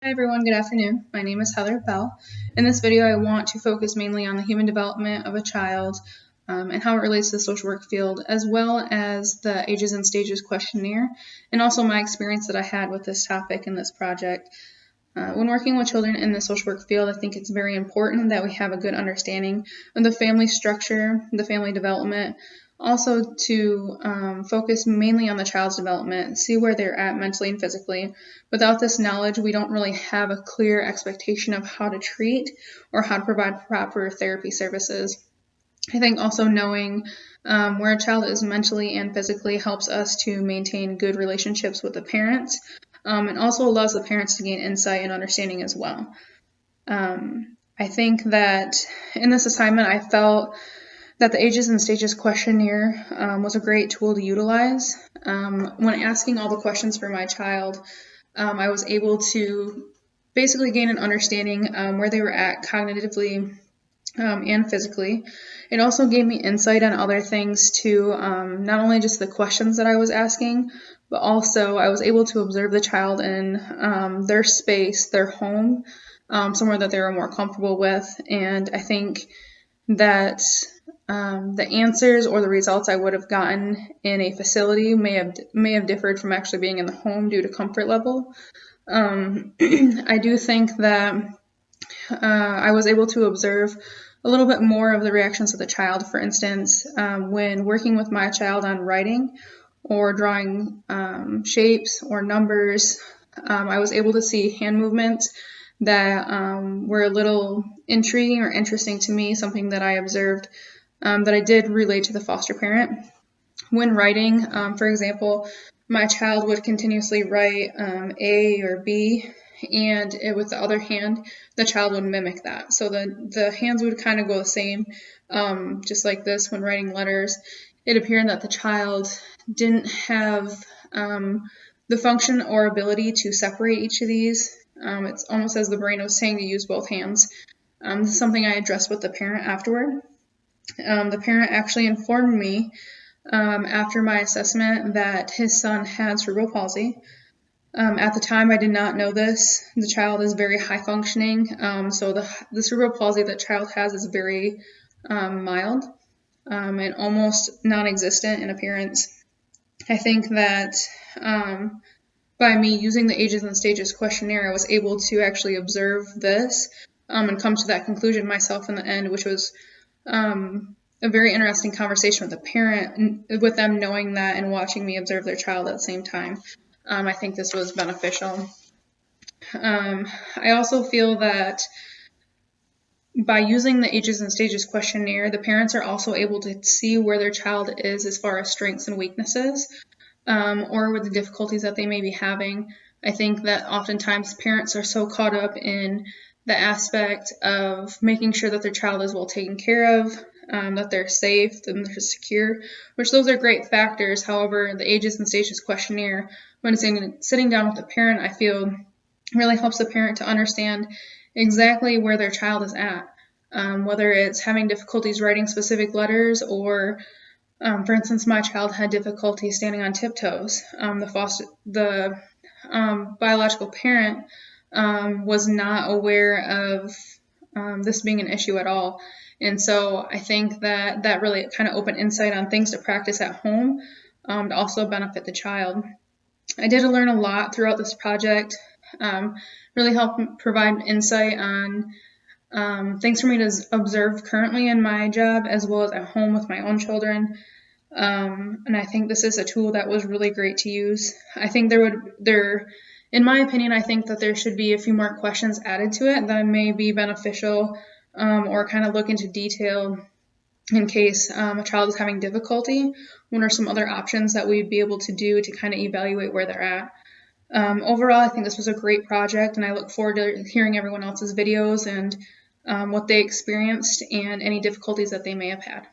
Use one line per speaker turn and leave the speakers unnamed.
Hi everyone, good afternoon. My name is Heather Bell. In this video, I want to focus mainly on the human development of a child and how it relates to the social work field, as well as the Ages and Stages questionnaire, and also my experience that I had with this topic in this project. When working with children in the social work field, I think it's very important that we have a good understanding of the family structure, the family development, also to focus mainly on the child's development, see where they're at mentally and physically. Without this knowledge, we don't really have a clear expectation of how to treat or how to provide proper therapy services. I think also knowing where a child is mentally and physically helps us to maintain good relationships with the parents, and also allows the parents to gain insight and understanding as well. I think that in this assignment, I felt that the Ages and Stages questionnaire was a great tool to utilize. When asking all the questions for my child, I was able to basically gain an understanding where they were at cognitively and physically. It also gave me insight on other things too, not only just the questions that I was asking, but also I was able to observe the child in their space, their home, somewhere that they were more comfortable with. And I think that the answers or the results I would have gotten in a facility may have differed from actually being in the home due to comfort level. I do think that I was able to observe a little bit more of the reactions of the child. For instance, when working with my child on writing or drawing shapes or numbers, I was able to see hand movements that were a little intriguing or interesting to me, something that I observed that I did relate to the foster parent. When writing, for example, my child would continuously write A or B, and with the other hand, the child would mimic that. So the hands would kind of go the same, just like this when writing letters. It appeared that the child didn't have the function or ability to separate each of these. It's almost as the brain was saying to use both hands. This is something I addressed with the parent afterward. The parent actually informed me after my assessment that his son had cerebral palsy. At the time, I did not know this. The child is very high functioning, so the cerebral palsy that child has is very mild and almost non-existent in appearance. I think that by me using the Ages and Stages questionnaire, I was able to actually observe this and come to that conclusion myself in the end, which was a very interesting conversation with the parent, with them knowing that and watching me observe their child at the same time. I think this was beneficial. I also feel that by using the Ages and Stages questionnaire, the parents are also able to see where their child is as far as strengths and weaknesses, or with the difficulties that they may be having. I think that oftentimes parents are so caught up in the aspect of making sure that their child is well taken care of, that they're safe, that they're secure, which those are great factors. However, the Ages and Stages questionnaire, when sitting down with the parent, I feel really helps the parent to understand exactly where their child is at, whether it's having difficulties writing specific letters or, for instance, my child had difficulty standing on tiptoes. The biological parent was not aware of this being an issue at all. And so I think that really kind of opened insight on things to practice at home to also benefit the child. I did learn a lot throughout this project, really helped provide insight on things for me to observe currently in my job as well as at home with my own children. And I think this is a tool that was really great to use. I think in my opinion, I think that there should be a few more questions added to it that may be beneficial or kind of look into detail in case a child is having difficulty. What are some other options that we'd be able to do to kind of evaluate where they're at? Overall, I think this was a great project, and I look forward to hearing everyone else's videos and what they experienced and any difficulties that they may have had.